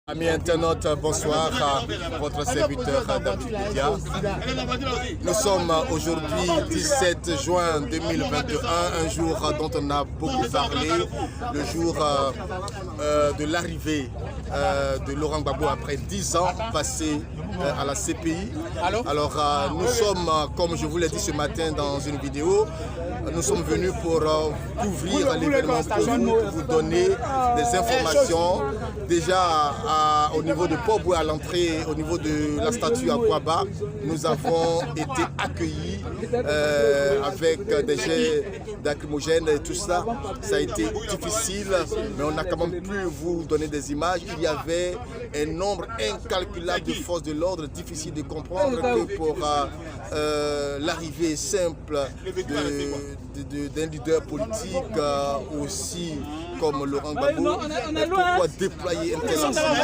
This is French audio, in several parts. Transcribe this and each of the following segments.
Amis internautes, bonsoir, votre serviteur David Média. Nous sommes aujourd'hui 17 juin 2021, un jour dont on a beaucoup parlé, le jour de l'arrivée de Laurent Gbagbo après 10 ans passés à la CPI. Alors nous sommes, comme je vous l'ai dit ce matin dans une vidéo, nous sommes venus pour couvrir l'événement pour vous donner des informations déjà au niveau de Pobwe, à l'entrée, au niveau de la statue à Kouaba. Nous avons été accueillis avec des jets lacrymogènes et tout ça. Ça a été difficile, mais on a quand même pu vous donner des images. Il y avait un nombre incalculable de forces de l'ordre, difficile de comprendre que pour l'arrivée simple d'un leader politique aussi comme Laurent Gbagbo, pourquoi déployer un tel arsenal?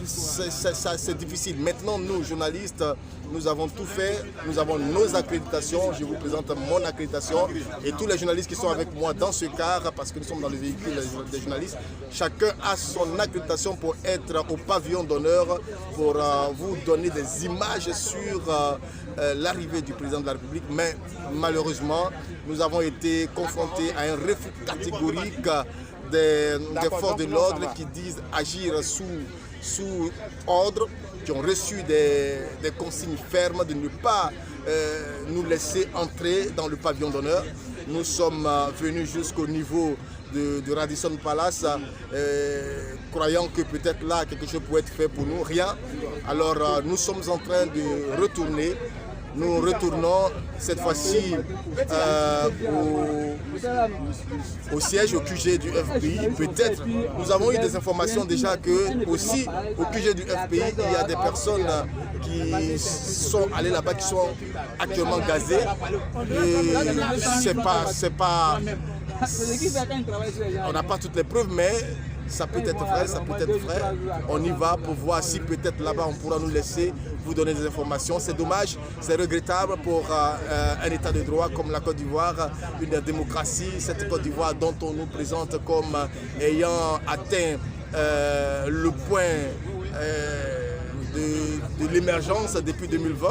C'est difficile. Maintenant, nous, journalistes, nous avons tout fait. Nous avons nos accréditations. Je vous présente mon accréditation. Et tous les journalistes qui sont avec moi dans ce car, parce que nous sommes dans le véhicule des journalistes, chacun a son accréditation pour être au pavillon d'honneur, pour vous donner des images sur l'arrivée du président de la République. Mais malheureusement, nous avons été confrontés à un refus catégorique des forces de l'ordre qui disent agir sous ordre, qui ont reçu des consignes fermes de ne pas nous laisser entrer dans le pavillon d'honneur. Nous sommes venus jusqu'au niveau de Radisson Palace, croyant que peut-être là quelque chose pourrait être fait pour nous, rien. Alors nous sommes en train de retourner. Nous retournons cette fois-ci au siège, au QG du FPI. Peut-être, nous avons eu des informations déjà que aussi au QG du FPI, il y a des personnes qui sont allées là-bas, qui sont actuellement gazées. Et on n'a pas toutes les preuves, mais ça peut être vrai, ça peut être vrai. On y va pour voir si peut-être là-bas on pourra nous laisser vous donner des informations. C'est dommage, c'est regrettable pour un état de droit comme la Côte d'Ivoire, une démocratie, cette Côte d'Ivoire dont on nous présente comme ayant atteint le point de l'émergence depuis 2020.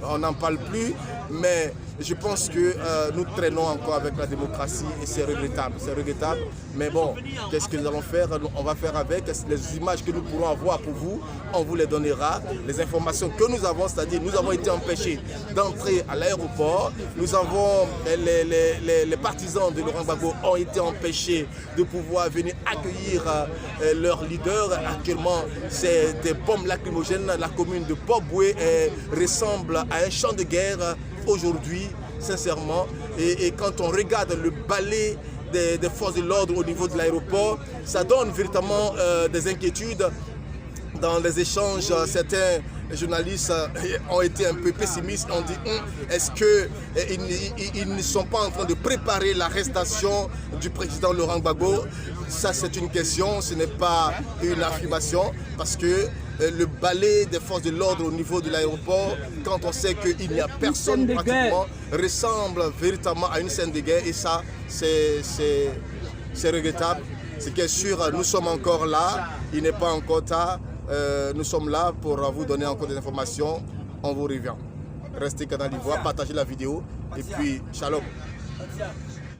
On n'en parle plus, mais je pense que nous traînons encore avec la démocratie et c'est regrettable, mais bon, qu'est-ce que nous allons faire? On va faire avec les images que nous pourrons avoir pour vous, on vous les donnera, les informations que nous avons, c'est-à-dire nous avons été empêchés d'entrer à l'aéroport, nous avons, les partisans de Laurent Gbagbo ont été empêchés de pouvoir venir accueillir leur leader. Actuellement, c'est des bombes lacrymogènes, la commune de Pobwe ressemble à un champ de guerre aujourd'hui, sincèrement, et quand on regarde le balai des forces de l'ordre au niveau de l'aéroport, ça donne véritablement des inquiétudes. Dans les échanges, certains journalistes ont été un peu pessimistes, on dit est-ce qu'ils ne sont pas en train de préparer l'arrestation du président Laurent Gbagbo? Ça c'est une question, ce n'est pas une affirmation, parce que le balai des forces de l'ordre au niveau de l'aéroport, quand on sait qu'il n'y a personne pratiquement, ressemble véritablement à une scène de guerre, et ça c'est regrettable. Ce qui est sûr, nous sommes encore là, il n'est pas encore tard, nous sommes là pour vous donner encore des informations, on vous revient. Restez Canal d'Ivoire, partagez la vidéo et puis shalom.